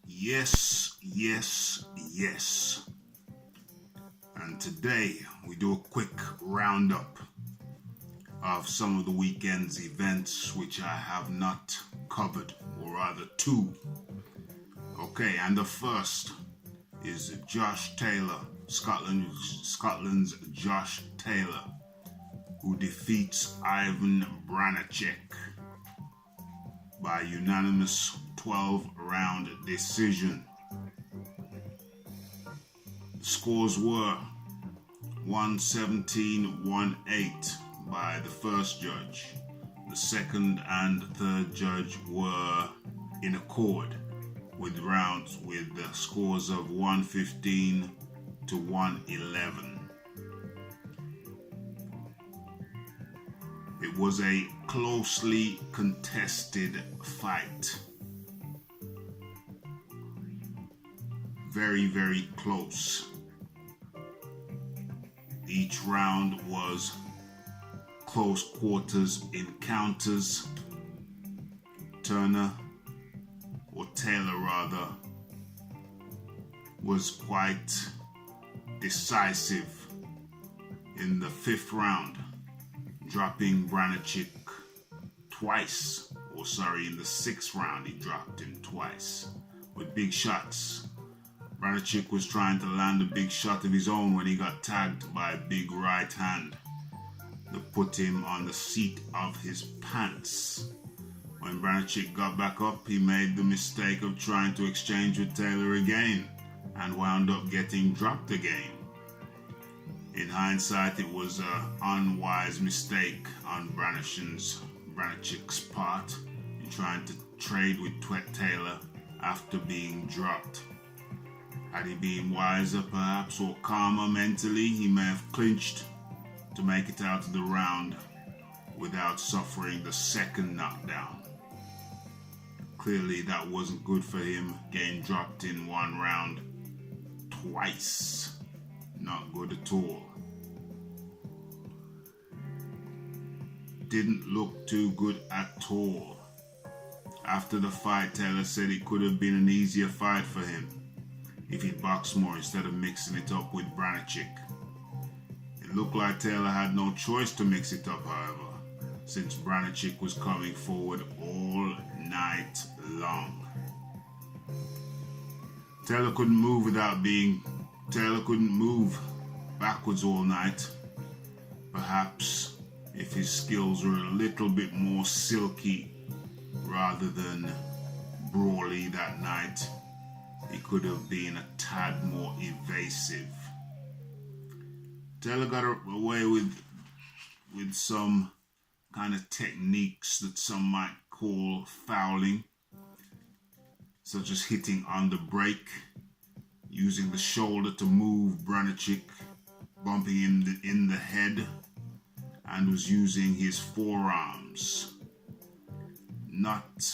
Yes, yes, yes. And today we do a quick roundup of some of the weekend's events which I have not covered, or rather two. Okay, and the first is Josh Taylor, Scotland's Josh Taylor, who defeats Ivan Branacek by unanimous 12-round decision. The scores were 117-1-8 by the first judge. The second and third judge were in accord with rounds with the scores of 115 to 111. It was a closely contested fight. Very, very close. Each round was close quarters encounters. Taylor rather, was quite decisive in the fifth round, dropping Branacek twice. In the sixth round he dropped him twice with big shots. Branacek was trying to land a big shot of his own when he got tagged by a big right hand that put him on the seat of his pants. When Branacek got back up, he made the mistake of trying to exchange with Taylor again and wound up getting dropped again. In hindsight, it was an unwise mistake on Branacek's part in trying to trade with Taylor after being dropped. Had he been wiser perhaps, or calmer mentally, he may have clinched to make it out of the round without suffering the second knockdown. Clearly that wasn't good for him, getting dropped in one round twice. Not good at all. Didn't look too good at all. After the fight, Taylor said it could have been an easier fight for him if he'd boxed more instead of mixing it up with Branacek. It looked like Taylor had no choice to mix it up, however, since Branacek was coming forward all night long. Taylor couldn't move backwards all night. Perhaps if his skills were a little bit more silky rather than brawly that night, he could have been a tad more evasive. Taylor got away with some kind of techniques that some might call fouling, such as hitting on the break, using the shoulder to move Branacek, bumping him in the head, and was using his forearms. Not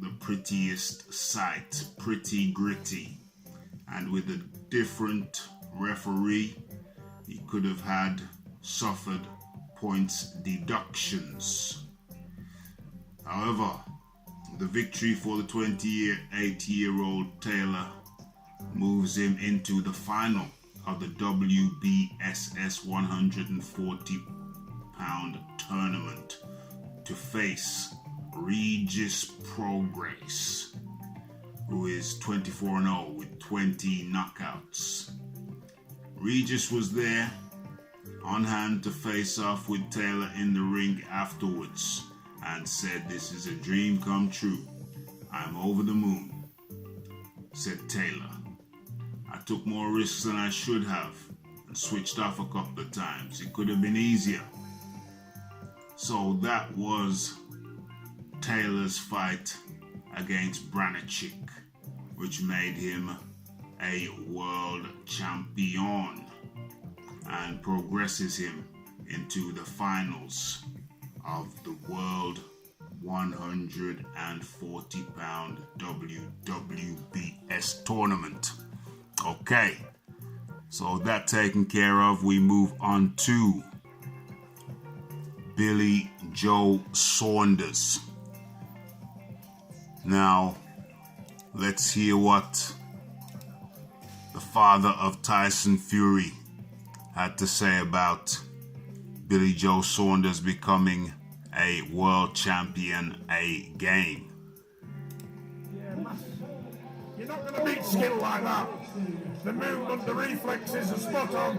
the prettiest sight, pretty gritty, and with a different referee, he could have suffered points deductions. However, the victory for the 28-year-old Taylor moves him into the final of the WBSS 140-pound tournament to face Regis Prograis, who is 24-0 with 20 knockouts. Regis was there on hand to face off with Taylor in the ring afterwards and said, "This is a dream come true. I'm over the moon," said Taylor. "I took more risks than I should have and switched off a couple of times. It could have been easier." So that was Taylor's fight against Branacek, which made him a world champion and progresses him into the finals of the World 140-pound WWBS tournament. Okay, so that taken care of, we move on to Billy Joe Saunders. Now, let's hear what the father of Tyson Fury had to say about Billy Joe Saunders becoming a world champion again. Yeah, you're not going to beat skill like that. The movement, the reflexes are spot on.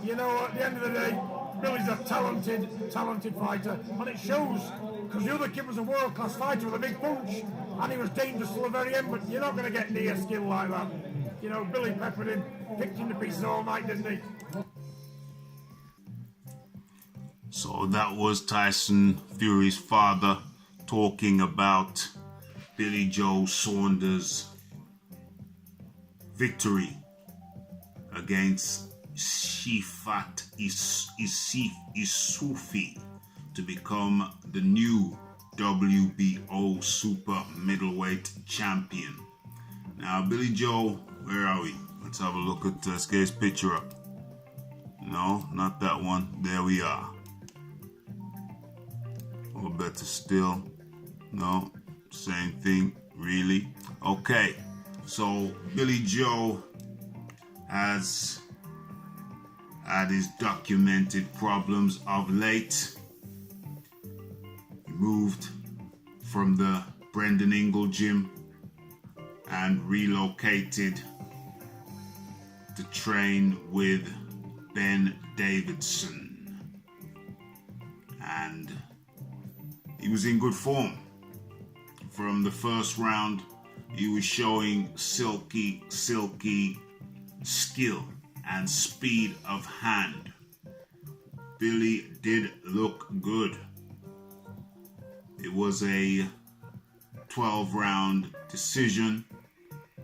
You know, at the end of the day, Billy's a talented fighter, and it shows, because the other kid was a world-class fighter with a big punch, and he was dangerous till the very end, but you're not going to get near skill like that. You know, Billy peppered him, picked him to pieces all night, didn't he? So that was Tyson Fury's father talking about Billy Joe Saunders' victory against Shifat Isufi to become the new WBO super middleweight champion. Now, Billy Joe, where are we? Let's have a look at let's get his picture up. No, not that one. There we are. Or better still. No, same thing, really. Okay, so Billy Joe has had his documented problems of late. He moved from the Brendan Ingle gym and relocated to train with Ben Davidson. And he was in good form. From the first round, he was showing silky skill and speed of hand. Billy did look good. It was a 12-round decision.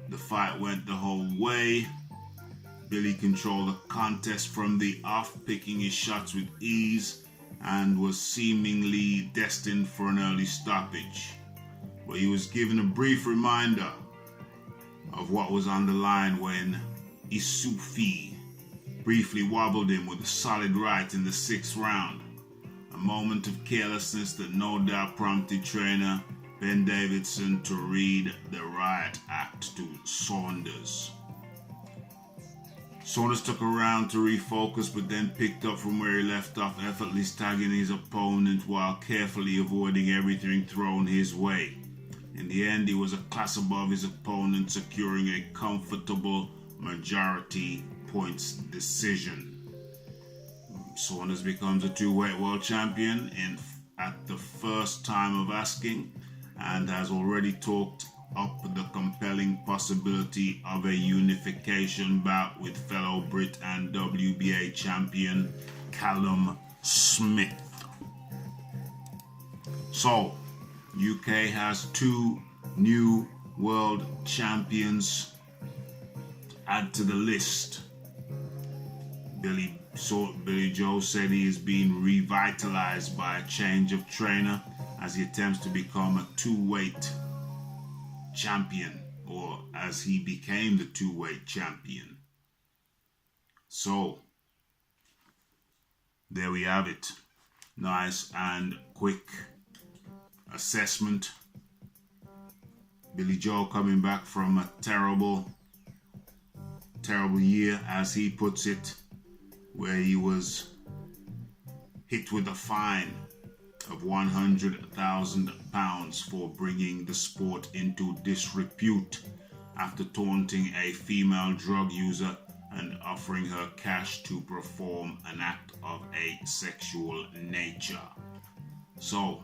The fight went the whole way. Billy controlled the contest from the off, picking his shots with ease, and was seemingly destined for an early stoppage. But he was given a brief reminder of what was on the line when Isufi briefly wobbled him with a solid right in the 6th round. A moment of carelessness that no doubt prompted trainer Ben Davidson to read the riot act to Saunders. Saunders took a round to refocus, but then picked up from where he left off, effortlessly tagging his opponent while carefully avoiding everything thrown his way. In the end, he was a class above his opponent, securing a comfortable majority points decision. Saunders becomes a 2-weight world champion at the first time of asking, and has already talked up the compelling possibility of a unification bout with fellow Brit and WBA champion Callum Smith. So, UK has 2 new world champions to add to the list. Billy Joe said he is being revitalized by a change of trainer as he attempts to become a 2-weight champion, or as he became the 2-weight champion. So, there we have it. Nice and quick assessment. Billy Joe coming back from a terrible year, as he puts it, where he was hit with a fine of £100,000 for bringing the sport into disrepute after taunting a female drug user and offering her cash to perform an act of a sexual nature. So,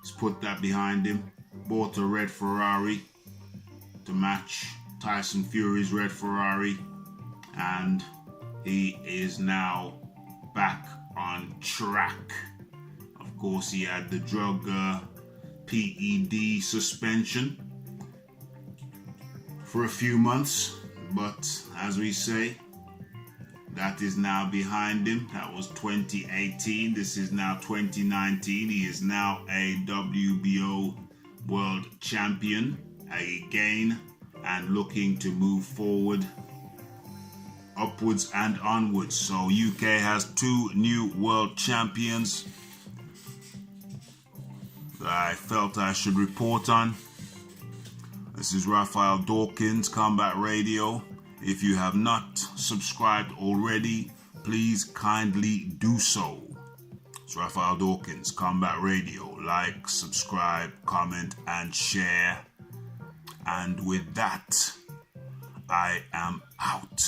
he's put that behind him, bought a red Ferrari to match Tyson Fury's red Ferrari, and he is now back on track. Of course, he had the drug PED suspension for a few months, but as we say, that is now behind him. That was 2018. This is now 2019. He is now a WBO world champion again, and looking to move forward, upwards and onwards. So UK has 2 new world champions that I felt I should report on. This is Raphael Dawkins, Combat Radio. If you have not subscribed already, please kindly do so. It's Raphael Dawkins, Combat Radio. Like, subscribe, comment, and share. And with that, I am out.